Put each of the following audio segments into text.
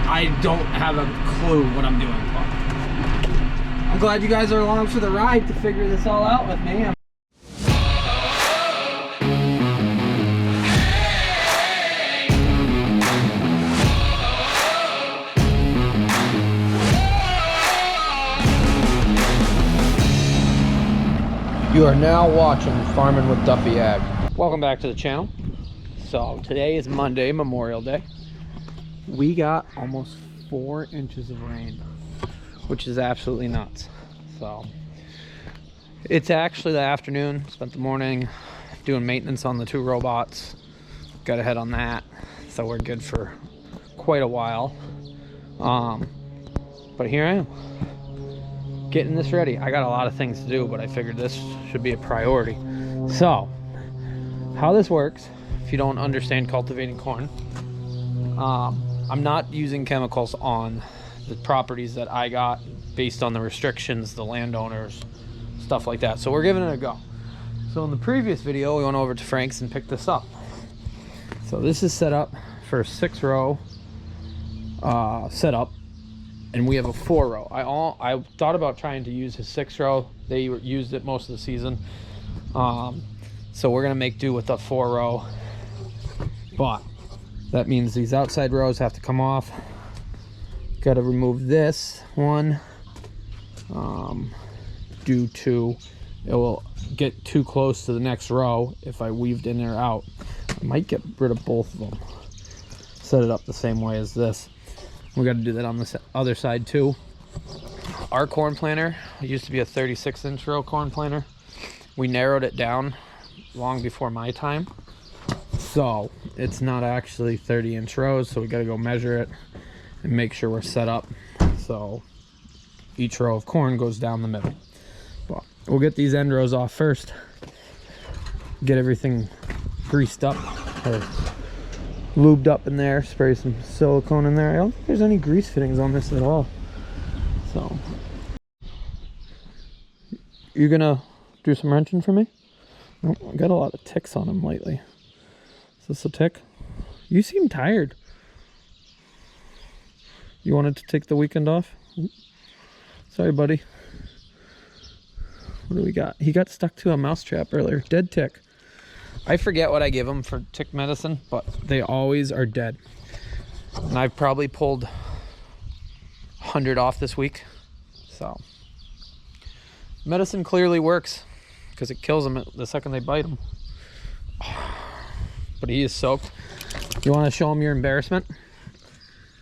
I don't have a clue what I'm doing. But I'm glad you guys are along for the ride to figure this all out with me. You are now watching Farming with Duffy Ag. Welcome back to the channel. So today is Monday, Memorial Day. We got almost 4 inches of rain, which is absolutely nuts. So it's actually the afternoon. Spent the morning doing maintenance on the 2 robots. Got ahead on that, so we're good for quite a while. But here I am, getting this ready. I got a lot of things to do, but I figured this should be a priority. So how this works, if you don't understand cultivating corn, I'm not using chemicals on the properties that I got based on the restrictions, the landowners, stuff like that. So we're giving it a go. So in the previous video, we went over to Frank's and picked this up. So this is set up for a 6-row setup, and we have a 4-row. I thought about trying to use his 6-row. They used it most of the season. So we're gonna make do with the 4-row, but that means these outside rows have to come off. Got to remove this one due to it will get too close to the next row if I weaved in or out. I might get rid of both of them, set it up the same way as this. We got to do that on this other side too. Our corn planter used to be a 36-inch row corn planter. We narrowed it down long before my time, so it's not actually 30-inch rows. So we got to go measure it and make sure we're set up so each row of corn goes down the middle. But we'll get these end rows off first, get everything greased up or lubed up in there, spray some silicone in there. I don't think there's any grease fittings on this at all. So you gonna do some wrenching for me? Oh, I got a lot of ticks on him lately. Is this a tick? You seem tired. You wanted to take the weekend off? Sorry, buddy. What do we got? He got stuck to a mouse trap earlier. Dead tick. I forget what I give him for tick medicine, but they always are dead. And I've probably pulled 100 off this week. So medicine clearly works because it kills them the second they bite them. But he is soaked. You want to show him your embarrassment?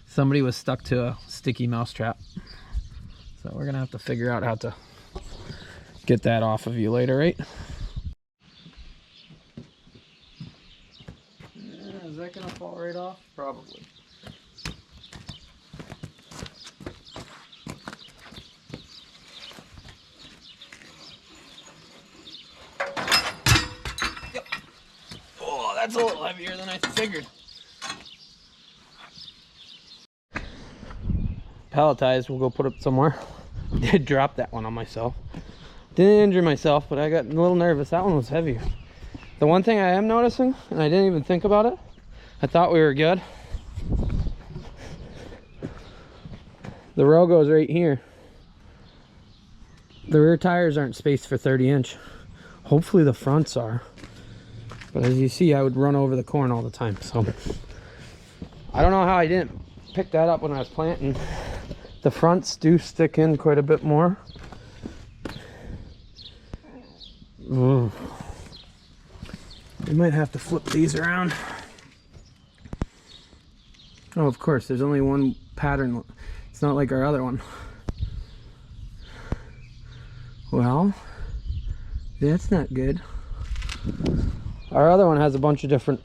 Somebody was stuck to a sticky mouse trap. So we're gonna have to figure out how to get that off of you later, right? Is that gonna fall right off? Probably. Yep. Oh, that's a little heavier than I figured. Palletized, we'll go put it somewhere. Did drop that one on myself. Didn't injure myself, but I got a little nervous. That one was heavier. The one thing I am noticing, and I didn't even think about it, I thought we were good. The row goes right here. The rear tires aren't spaced for 30-inch. Hopefully the fronts are. But as you see, I would run over the corn all the time. So I don't know how I didn't pick that up when I was planting. The fronts do stick in quite a bit more. Ooh. We might have to flip these around. Oh, of course, there's only one pattern. It's not like our other one. Well, that's not good. Our other one has a bunch of different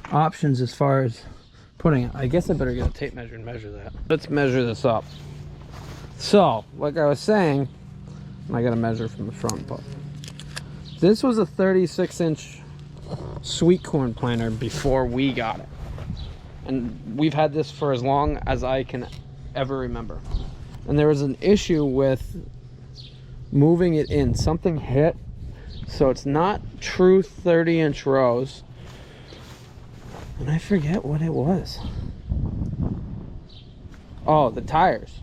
options as far as putting it. I guess I better get a tape measure and measure that. Let's measure this up. So, like I was saying, I gotta measure from the front, but this was a 36-inch sweet corn planter before we got it. And we've had this for as long as I can ever remember. And there was an issue with moving it in. Something hit, so it's not true 30-inch rows. And I forget what it was. Oh, the tires.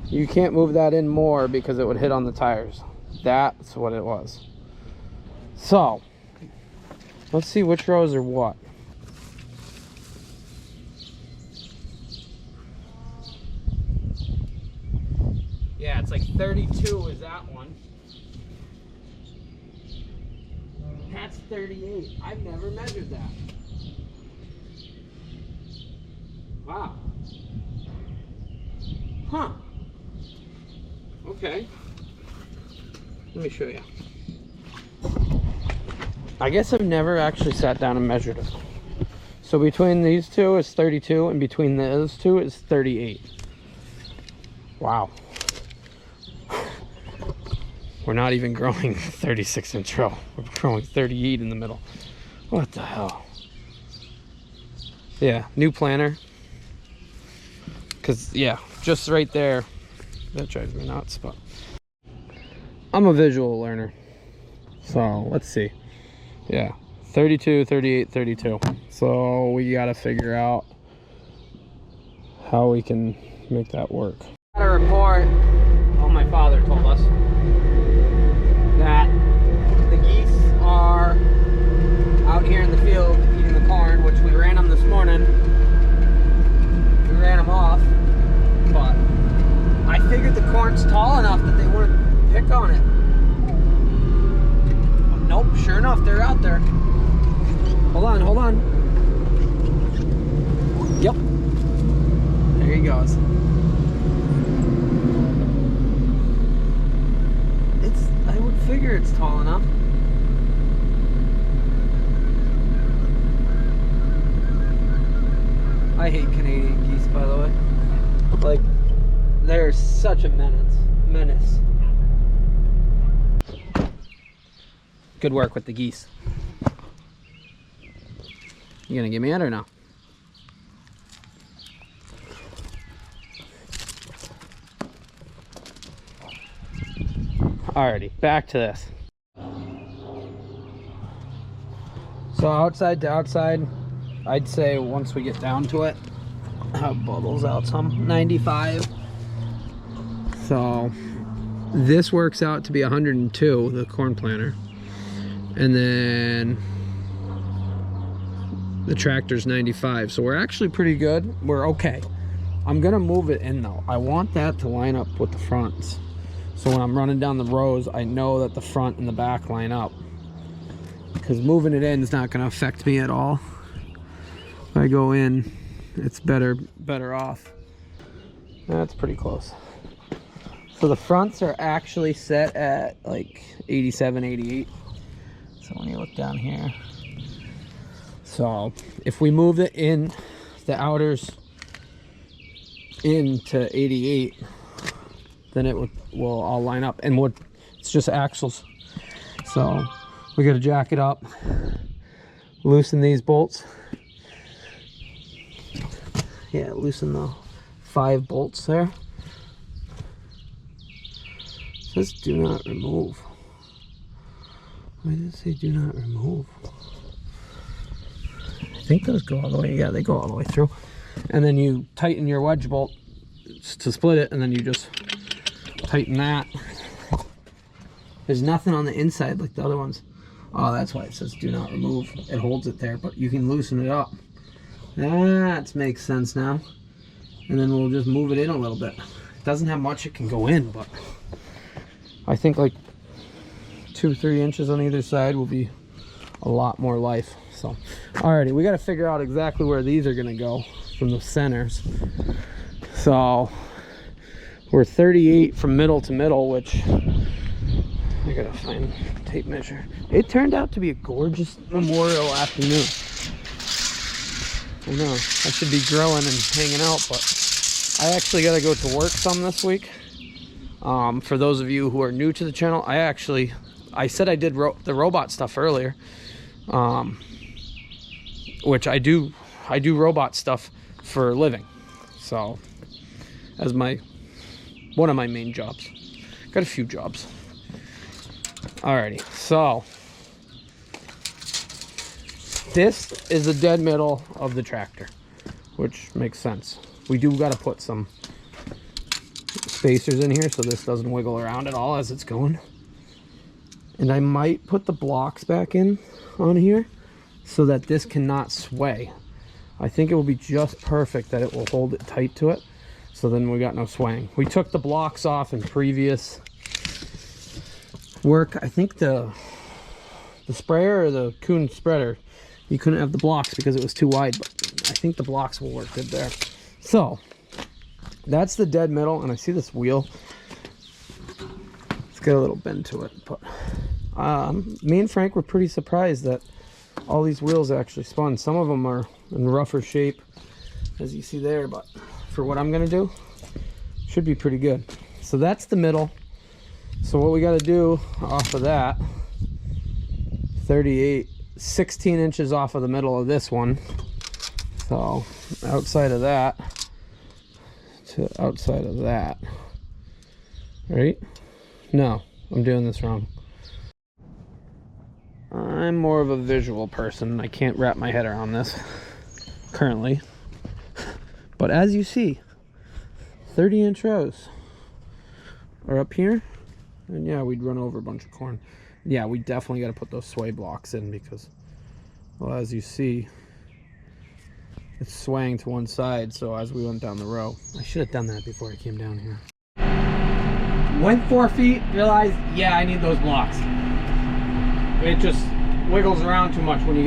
You can't move that in more because it would hit on the tires. That's what it was. So, let's see which rows are what. Yeah, it's like 32 is that one. That's 38. I've never measured that. Wow. Huh. Okay. Let me show you. I guess I've never actually sat down and measured it. So between these two is 32 and between those two is 38. Wow. We're not even growing 36-inch row. We're growing 38 in the middle. What the hell? Yeah, new planter. Because, yeah, just right there. That drives me nuts, but I'm a visual learner. So, let's see. Yeah, 32, 38, 32. So, we got to figure out how we can make that work. Got a report. Oh, my father told us that the geese are out here in the field eating the corn, which we ran them this morning. We ran them off, but I figured the corn's tall enough that they wouldn't pick on it. But nope, sure enough, they're out there. Hold on, hold on. Yep. There he goes. I would figure it's tall enough. I hate Canadian geese, by the way. Like, they're such a menace. Good work with the geese. You gonna give me it or no? Alrighty, back to this. So outside to outside, I'd say once we get down to it, I'll bubbles out some 95. So this works out to be 102, the corn planter, and then the tractor's 95. So we're actually pretty good. We're okay. I'm gonna move it in though. I want that to line up with the fronts. So when I'm running down the rows, I know that the front and the back line up. Because moving it in is not going to affect me at all. If I go in, it's better off. That's pretty close. So the fronts are actually set at like 87, 88. So when you look down here. So if we move it in, the outers into 88, then it will all line up, and it's just axles. So we got to jack it up, loosen these bolts. Yeah, loosen the 5 bolts there. It says do not remove. Why did it say do not remove? I think those go all the way. Yeah, they go all the way through. And then you tighten your wedge bolt to split it, and then you just tighten that. There's nothing on the inside like the other ones. Oh, that's why it says do not remove. It holds it there, but you can loosen it up. That makes sense now. And then we'll just move it in a little bit. It doesn't have much it can go in, but I think like 2-3 inches on either side will be a lot more life. So alrighty, we got to figure out exactly where these are gonna go from the centers. So we're 38 from middle to middle, which I gotta find tape measure. It turned out to be a gorgeous Memorial afternoon. I know, I should be grilling and hanging out, but I actually gotta go to work some this week. For those of you who are new to the channel, I said I did the robot stuff earlier, which I do robot stuff for a living. So as one of my main jobs. Got a few jobs. Alrighty, so this is the dead middle of the tractor, which makes sense. We do got to put some spacers in here so this doesn't wiggle around at all as it's going. And I might put the blocks back in on here so that this cannot sway. I think it will be just perfect that it will hold it tight to it. So then we got no swaying. We took the blocks off in previous work. I think the sprayer or the coon spreader, you couldn't have the blocks because it was too wide, but I think the blocks will work good there. So that's the dead middle, and I see this wheel. It's got a little bend to it, but me and Frank were pretty surprised that all these wheels actually spun. Some of them are in rougher shape, as you see there, but for what I'm gonna do, should be pretty good. So that's the middle. So what we got to do off of that, 16 inches off of the middle of this one. So outside of that to outside of that, right? No, I'm doing this wrong. I'm more of a visual person. I can't wrap my head around this currently. But as you see, 30-inch rows are up here. And yeah, we'd run over a bunch of corn. Yeah, we definitely got to put those sway blocks in because, well, as you see, it's swaying to one side. So as we went down the row, I should have done that before I came down here. Went 4 feet, realized, yeah, I need those blocks. It just wiggles around too much when you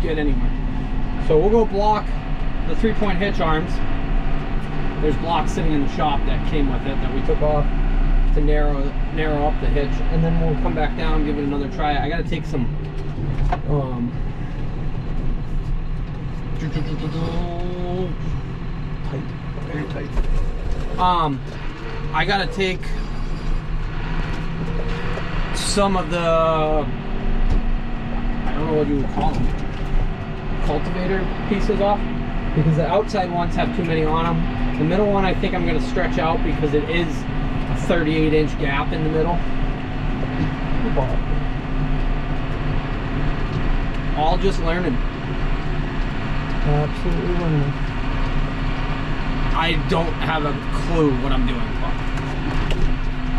get anywhere. So we'll go block the 3-point hitch arms. There's blocks sitting in the shop that came with it that we took off to narrow up the hitch, and then we'll come back down, give it another try. I gotta take some tight, very tight. I gotta take some of the, I don't know what you would call them, cultivator pieces off, because the outside ones have too many on them. The middle one I think I'm gonna stretch out because it is a 38-inch gap in the middle. All just learning. Absolutely learning. I don't have a clue what I'm doing, but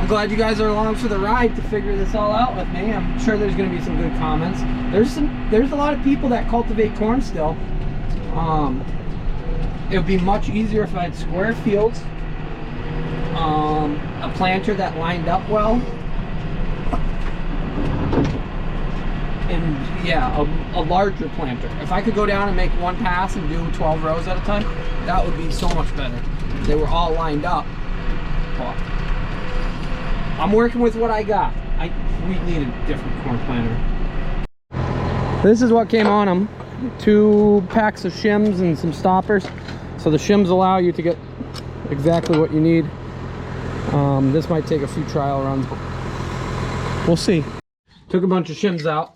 I'm glad you guys are along for the ride to figure this all out with me. I'm sure there's going to be some good comments. There's a lot of people that cultivate corn still. It would be much easier if I had square fields, a planter that lined up well, and yeah, a larger planter. If I could go down and make one pass and do 12 rows at a time, that would be so much better. They were all lined up. But I'm working with what I got. We need a different corn planter. This is what came on them. 2 packs of shims and some stoppers. So the shims allow you to get exactly what you need. This might take a few trial runs, but we'll see. Took a bunch of shims out.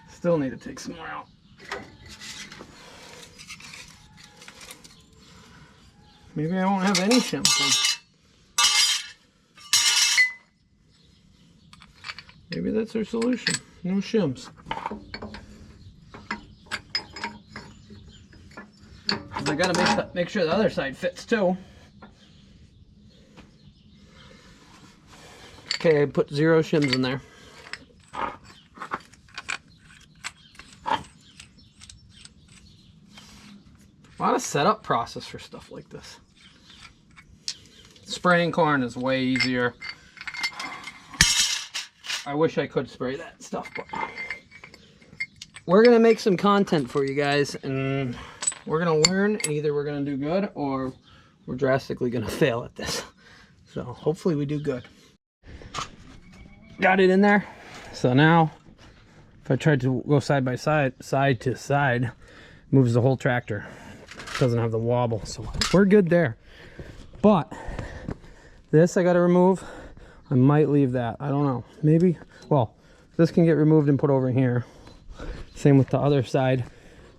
Still need to take some more out. Maybe I won't have any shims then. Maybe that's our solution. No shims. I gotta make sure the other side fits too. Okay, I put 0 shims in there. A lot of setup process for stuff like this. Spraying corn is way easier. I wish I could spray that stuff, but we're gonna make some content for you guys, and we're gonna learn, and either we're gonna do good or we're drastically gonna fail at this. So hopefully we do good. Got it in there. So now if I tried to go side by side, side to side, moves the whole tractor. Doesn't have the wobble, so we're good there. But this I got to remove. I might leave that. I don't know. Maybe. Well, this can get removed and put over here. Same with the other side,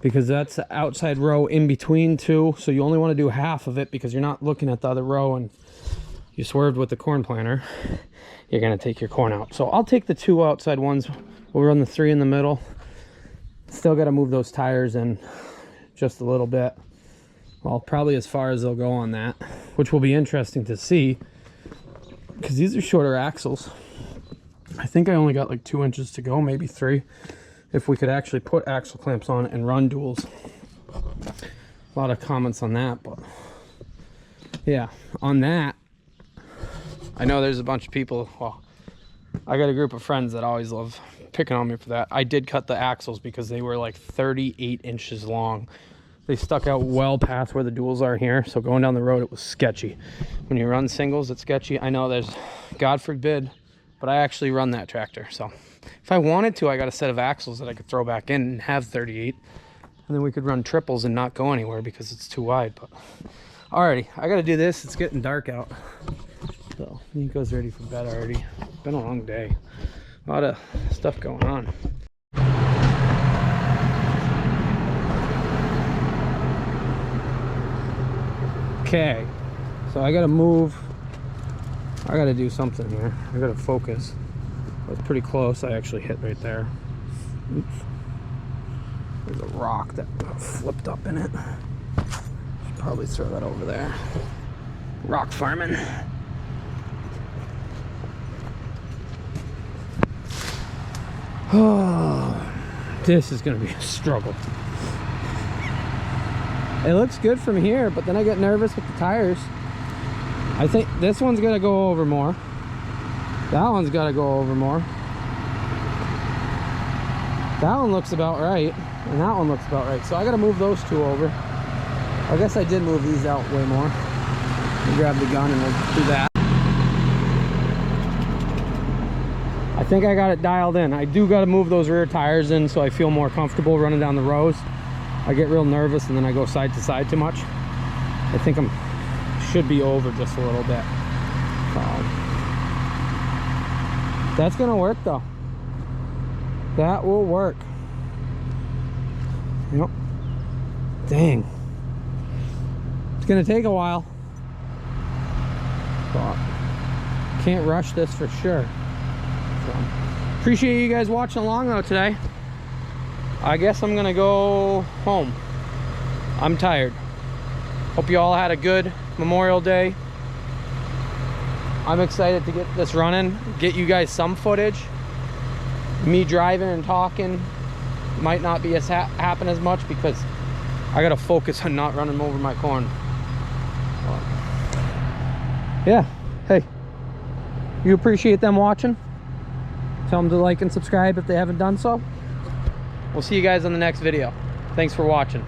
because that's the outside row in between two. So you only want to do half of it because you're not looking at the other row and you swerved with the corn planter. You're going to take your corn out. So I'll take the 2 outside ones. We'll run the 3 in the middle. still got to move those tires in just a little bit. Well, probably as far as they'll go on that, which will be interesting to see because these are shorter axles. I think I only got like 2 inches to go, maybe 3, if we could actually put axle clamps on it and run duals. A lot of comments on that, but yeah, on that, I know there's a bunch of people, well, I got a group of friends that always love picking on me for that. I did cut the axles because they were like 38 inches long. They stuck out well past where the duals are here, so going down the road it was sketchy. When you run singles, it's sketchy. I know there's, God forbid, but I actually run that tractor, so if I wanted to, I got a set of axles that I could throw back in and have 38, and then we could run triples and not go anywhere because it's too wide. But alrighty, I gotta do this. It's getting dark out, so Nico's ready for bed already. It's been a long day, a lot of stuff going on. Okay, so I gotta move. I gotta do something here. I gotta focus. It's pretty close. I actually hit right there. Oops. There's a rock that flipped up in it. Should probably throw that over there. Rock farming. Oh, this is gonna be a struggle. It looks good from here, but then I get nervous with the tires. I think this one's gonna go over more. That one's gotta go over more. That one looks about right, and that one looks about right. So I gotta move those two over. I guess I did move these out way more. We'll grab the gun and we'll do that. I think I got it dialed in. I do gotta move those rear tires in so I feel more comfortable running down the rows. I get real nervous and then I go side to side too much. I think I'm should be over just a little bit. That's gonna work though. That will work. Yep. Dang. It's gonna take a while. But can't rush this for sure. So, appreciate you guys watching along though today. I guess I'm gonna go home. I'm tired. Hope you all had a good Memorial Day. I'm excited to get this running, get you guys some footage. Me driving and talking might not be as happen as much because I gotta focus on not running over my corn. Yeah, hey, you appreciate them watching? Tell them to like and subscribe if they haven't done so. We'll see you guys on the next video. Thanks for watching.